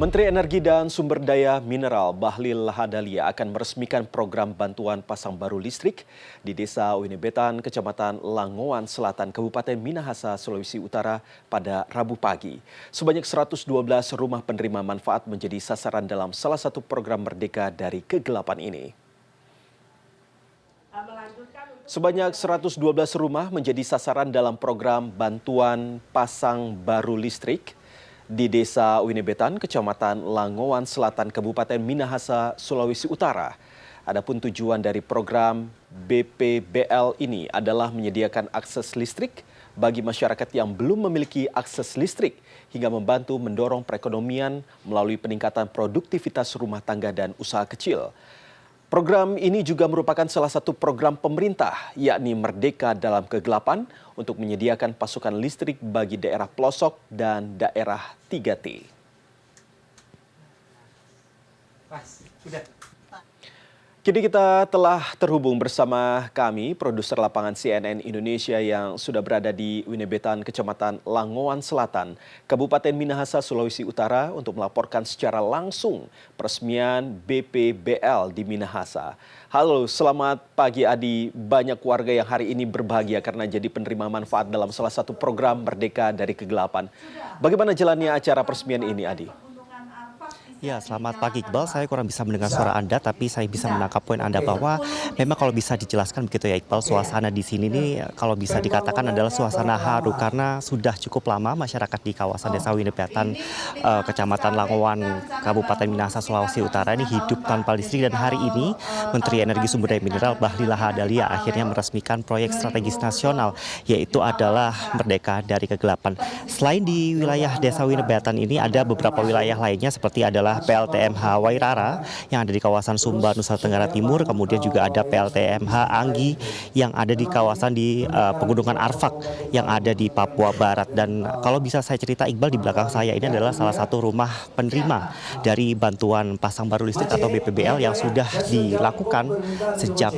Menteri Energi dan Sumber Daya Mineral Bahlil Lahadalia akan meresmikan program bantuan pasang baru listrik di Desa Winebetan, Kecamatan Langowan Selatan, Kabupaten Minahasa, Sulawesi Utara pada Rabu pagi. Sebanyak 112 rumah penerima manfaat menjadi sasaran dalam salah satu program Merdeka dari Kegelapan ini. Sebanyak 112 rumah menjadi sasaran dalam program bantuan pasang baru listrik di Desa Winebetan, Kecamatan Langowan Selatan, Kabupaten Minahasa, Sulawesi Utara. Adapun tujuan dari program BPBL ini adalah menyediakan akses listrik bagi masyarakat yang belum memiliki akses listrik hingga membantu mendorong perekonomian melalui peningkatan produktivitas rumah tangga dan usaha kecil. Program ini juga merupakan salah satu program pemerintah, yakni Merdeka dalam Kegelapan, untuk menyediakan pasokan listrik bagi daerah pelosok dan daerah 3T. Kini kita telah terhubung bersama kami, produser lapangan CNN Indonesia yang sudah berada di Winebetan, Kecamatan Langowan Selatan, Kabupaten Minahasa, Sulawesi Utara untuk melaporkan secara langsung peresmian BPBL di Minahasa. Halo, selamat pagi Adi. Banyak warga yang hari ini berbahagia karena jadi penerima manfaat dalam salah satu program Merdeka dari Kegelapan. Bagaimana jalannya acara peresmian ini, Adi? Ya, selamat pagi Iqbal. Saya kurang bisa mendengar suara Anda, tapi saya bisa menangkap poin Anda bahwa memang kalau bisa dijelaskan begitu ya Iqbal, suasana di sini nih kalau bisa dikatakan adalah suasana haru karena sudah cukup lama masyarakat di kawasan Desa Winebetan, Kecamatan Langowan, Kabupaten Minahasa, Sulawesi Utara ini hidup tanpa listrik, dan hari ini Menteri Energi Sumber Daya Mineral Bahlil Lahadalia akhirnya meresmikan proyek strategis nasional, yaitu adalah Merdeka dari Kegelapan. Selain di wilayah Desa Winebetan ini ada beberapa wilayah lainnya seperti adalah PLTMH Wairara yang ada di kawasan Sumba, Nusa Tenggara Timur, kemudian juga ada PLTMH Anggi yang ada di kawasan di Pegunungan Arfak yang ada di Papua Barat. Dan kalau bisa saya cerita Iqbal, di belakang saya ini adalah salah satu rumah penerima dari bantuan pasang baru listrik atau BPBL yang sudah dilakukan sejak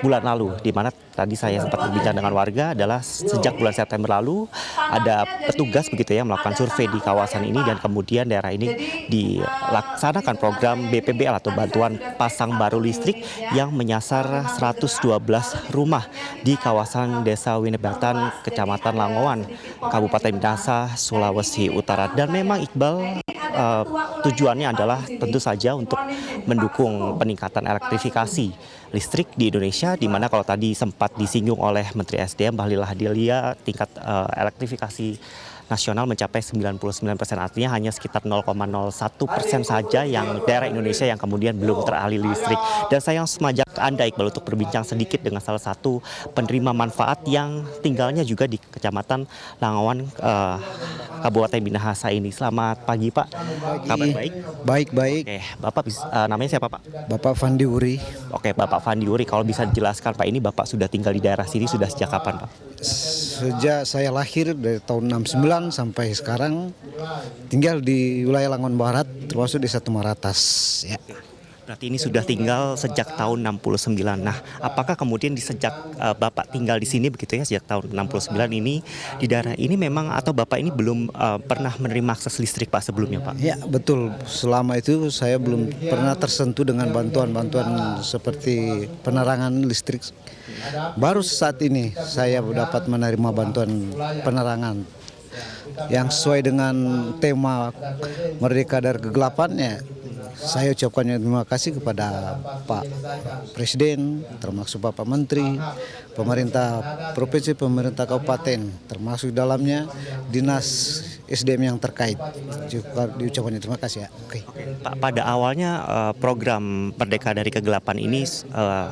bulan lalu, di mana tadi saya sempat berbincang dengan warga adalah sejak bulan September lalu ada petugas begitu ya melakukan survei di kawasan ini, dan kemudian daerah ini dilaksanakan program BPBL atau bantuan pasang baru listrik yang menyasar 112 rumah di kawasan Desa Winebetan, Kecamatan Langowan, Kabupaten Minahasa, Sulawesi Utara. Dan memang Iqbal, tujuannya adalah tentu saja untuk mendukung peningkatan elektrifikasi listrik di Indonesia, di mana kalau tadi sempat disinggung oleh Menteri SDM Bahlil Lahadalia, tingkat elektrifikasi nasional mencapai 99%, artinya hanya sekitar 0,01% saja yang daerah Indonesia yang kemudian belum teraliri listrik. Dan saya mengajak Anda Iqbal untuk berbincang sedikit dengan salah satu penerima manfaat yang tinggalnya juga di Kecamatan Langowan, Kabupaten Minahasa ini. Selamat pagi Pak. Kabar baik? Baik. Oke, Bapak namanya siapa Pak? Bapak Fandi Uri. Oke, Bapak Fandi Uri, kalau bisa dijelaskan Pak, ini Bapak sudah tinggal di daerah sini sudah sejak kapan Pak? Sejak saya lahir dari tahun 69 sampai sekarang tinggal di wilayah Langowan Barat, termasuk Desa Tumaratas. Ya. Berarti ini sudah tinggal sejak tahun 69. Nah, apakah kemudian sejak Bapak tinggal di sini begitu ya, sejak tahun 69 ini di daerah ini memang, atau Bapak ini belum pernah menerima akses listrik Pak sebelumnya Pak? Ya, betul. Selama itu saya belum pernah tersentuh dengan bantuan-bantuan seperti penerangan listrik. Baru saat ini saya dapat menerima bantuan penerangan yang sesuai dengan tema Merdeka dari Kegelapan. Ya, saya ucapkan terima kasih kepada Pak Presiden, termasuk Bapak Menteri, pemerintah provinsi, pemerintah kabupaten, termasuk dalamnya dinas SDM yang terkait. Diucapkan terima kasih ya. Oke. Pak, pada awalnya program Merdeka dari Kegelapan ini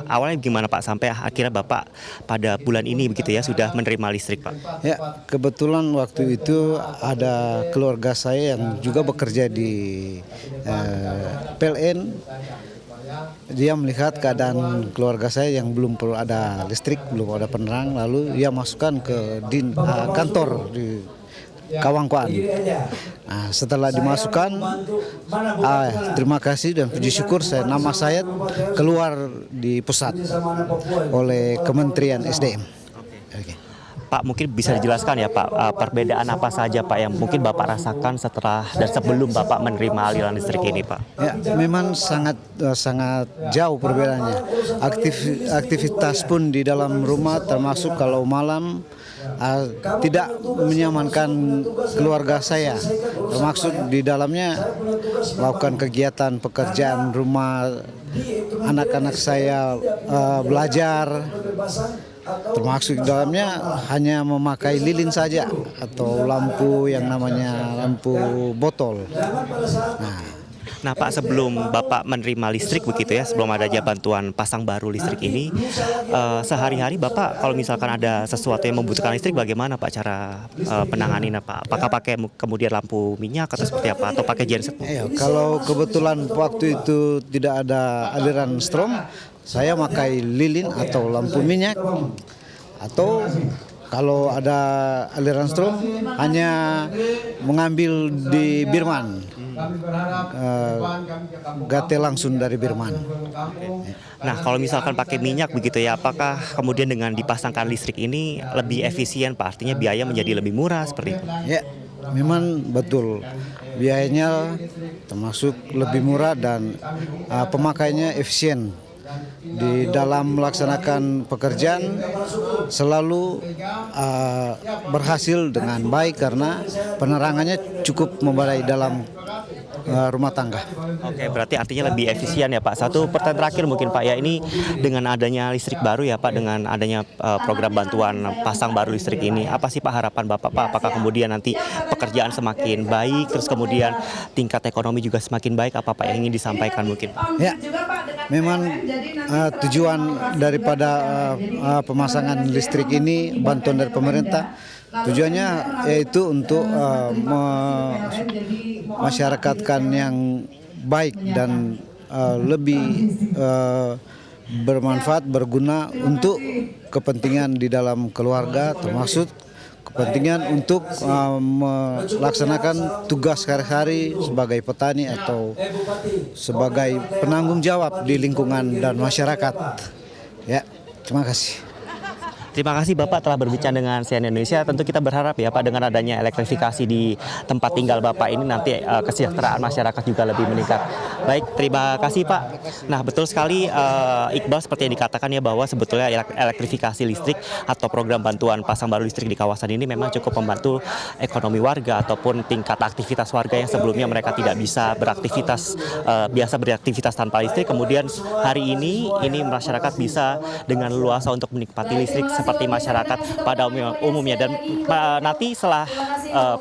awalnya gimana Pak, sampai akhirnya Bapak pada bulan ini begitu ya sudah menerima listrik Pak? Ya, kebetulan waktu itu ada keluarga saya yang juga bekerja di PLN. Dia melihat keadaan keluarga saya yang belum perlu ada listrik, belum ada penerang, lalu ia masukkan ke kantor di Kawangkoan. Nah, setelah dimasukkan, terima kasih dan puji syukur nama saya keluar di pusat oleh Kementerian SDM. Oke. Pak, mungkin bisa dijelaskan ya Pak, perbedaan apa saja Pak yang mungkin Bapak rasakan setelah dan sebelum Bapak menerima aliran listrik ini Pak? Ya, memang sangat jauh perbedaannya. Aktivitas pun di dalam rumah, termasuk kalau malam tidak menyamankan keluarga saya. Termasuk di dalamnya melakukan kegiatan pekerjaan rumah, anak-anak saya belajar. Termasuk di dalamnya hanya memakai lilin saja atau lampu yang namanya lampu botol. Nah Pak, sebelum Bapak menerima listrik begitu ya, sebelum adanya bantuan pasang baru listrik ini, sehari-hari Bapak kalau misalkan ada sesuatu yang membutuhkan listrik, bagaimana Pak cara penanganin Pak? Apakah pakai kemudian lampu minyak atau seperti apa? Atau pakai genset? Ya, kalau kebetulan waktu itu tidak ada aliran strom, saya pakai lilin atau lampu minyak, atau kalau ada aliran strom hanya mengambil di Birman, gate langsung dari Birman. Nah kalau misalkan pakai minyak begitu ya, apakah kemudian dengan dipasangkan listrik ini lebih efisien Pak? Artinya biaya menjadi lebih murah seperti itu? Ya, memang betul. Biayanya termasuk lebih murah dan pemakaiannya efisien. Di dalam melaksanakan pekerjaan selalu berhasil dengan baik karena penerangannya cukup memadai dalam rumah tangga. Oke, berarti artinya lebih efisien ya Pak. Satu pertanyaan terakhir mungkin Pak ya, ini dengan adanya listrik baru ya Pak, dengan adanya program bantuan pasang baru listrik ini, apa sih Pak harapan Bapak Pak? Apakah kemudian nanti pekerjaan semakin baik, terus kemudian tingkat ekonomi juga semakin baik, apa Pak yang ingin disampaikan mungkin? Ya, memang tujuan daripada pemasangan listrik ini, bantuan dari pemerintah, tujuannya yaitu untuk masyarakatkan yang baik dan lebih bermanfaat, berguna untuk kepentingan di dalam keluarga, termasuk kepentingan untuk melaksanakan tugas sehari-hari sebagai petani atau sebagai penanggung jawab di lingkungan dan masyarakat. Ya, terima kasih. Terima kasih Bapak telah berbicara dengan CNN Indonesia. Tentu kita berharap ya Pak, dengan adanya elektrifikasi di tempat tinggal Bapak ini nanti kesejahteraan masyarakat juga lebih meningkat. Baik, terima kasih Pak. Nah betul sekali Iqbal, seperti yang dikatakan ya bahwa sebetulnya elektrifikasi listrik atau program bantuan pasang baru listrik di kawasan ini memang cukup membantu ekonomi warga ataupun tingkat aktivitas warga yang sebelumnya mereka tidak bisa beraktivitas, biasa beraktivitas tanpa listrik. Kemudian hari ini masyarakat bisa dengan leluasa untuk menikmati listrik seperti masyarakat pada umumnya. Dan nanti setelah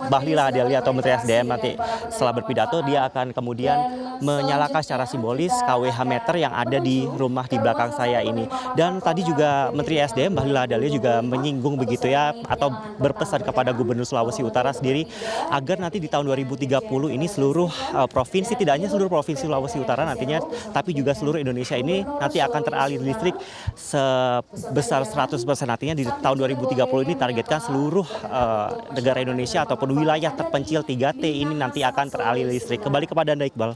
Bahlil Lahadalia atau Menteri SDM nanti setelah berpidato, dia akan kemudian menyalakan secara simbolis KWH meter yang ada di rumah di belakang saya ini. Dan tadi juga Menteri SDM Bahlil Lahadalia juga menyinggung begitu ya, atau berpesan kepada Gubernur Sulawesi Utara sendiri agar nanti di tahun 2030 ini seluruh provinsi, tidak hanya seluruh provinsi Sulawesi Utara nantinya, tapi juga seluruh Indonesia ini nanti akan teraliri listrik sebesar 100%. Artinya di tahun 2030 ini targetkan seluruh negara Indonesia ataupun wilayah terpencil 3T ini nanti akan teraliri listrik. Kembali kepada Anda Iqbal.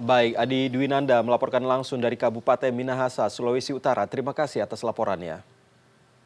Baik, Adi Dwinanda melaporkan langsung dari Kabupaten Minahasa, Sulawesi Utara. Terima kasih atas laporannya.